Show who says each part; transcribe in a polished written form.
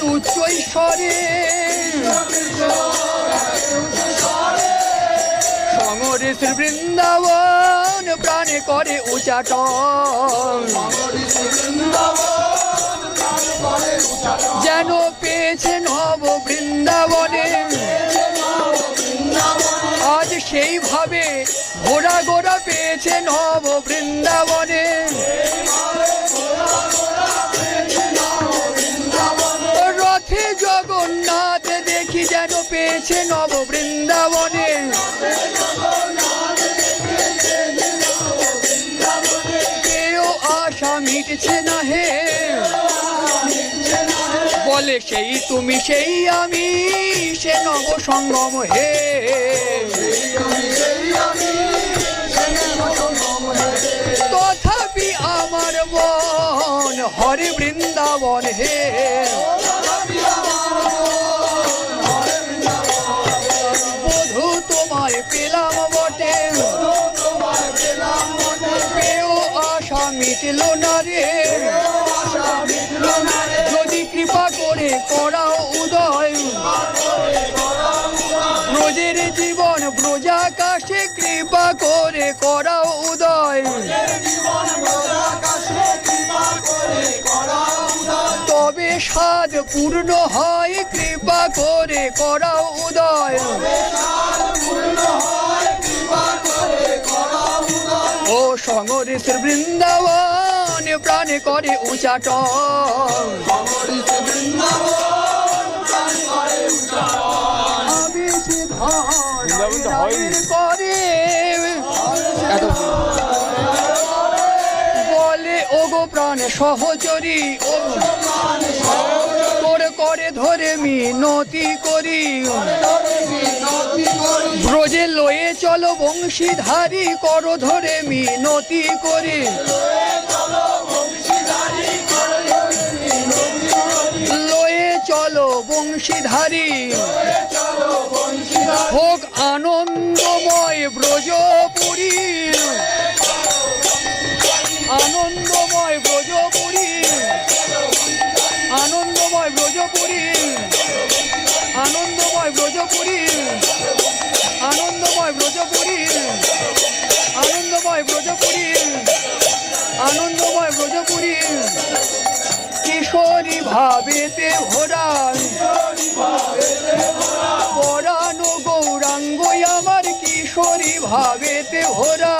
Speaker 1: উচ্চ ঈশ্বরে সঙ্গরে শ্রী বৃন্দাবন প্রাণে করে উচ্চাটন যেন পেয়েছে নব বৃন্দাবনে আজ সেইভাবে ঘোড়া ঘোড়া পেয়েছে নব বৃন্দাবনে রথে জগন্নাথ দেখি যেন পেয়েছে নব বৃন্দাবনে কেউ আশা মিটছে না হে বলে সেই তুমি সেই আমি সে নব সঙ্গম হে তথাপি আমার মন হরে বৃন্দাবন হে বধূ তোমায় পেলাম বটে পেও আশা মিটল না রে যদি কৃপা করে করাও উদয় ব্রজের জীবন ব্রজাকাশে কৃপা করে করাও উদয় তবে সাধ পূর্ণ হয় কৃপা করে করাও উদয় ও সঙ্গরে শ্রী বৃন্দাবন প্রাণে করে উচ্চাটন করে বলে ওগো প্রাণ সহচরী তোর করে ধরে মিনতি করি ব্রজে লয়ে চলো বংশীধারী কর ধরে মিনতি করি লয়ে চলো বংশীধারী হোক আনন্দময় ব্রজপুরী আনন্দময় ব্রজপুরী আনন্দময় ব্রজপুরী আনন্দময় ব্রজপুরী আনন্দময় ব্রজপুরী আনন্দময় ব্রজপুরী আনন্দময় ব্রজপুরী কিশোরী ভাবেতে ভরা পরানো গৌরাঙ্গ আমার কিশোরী ভাবেতে ভরা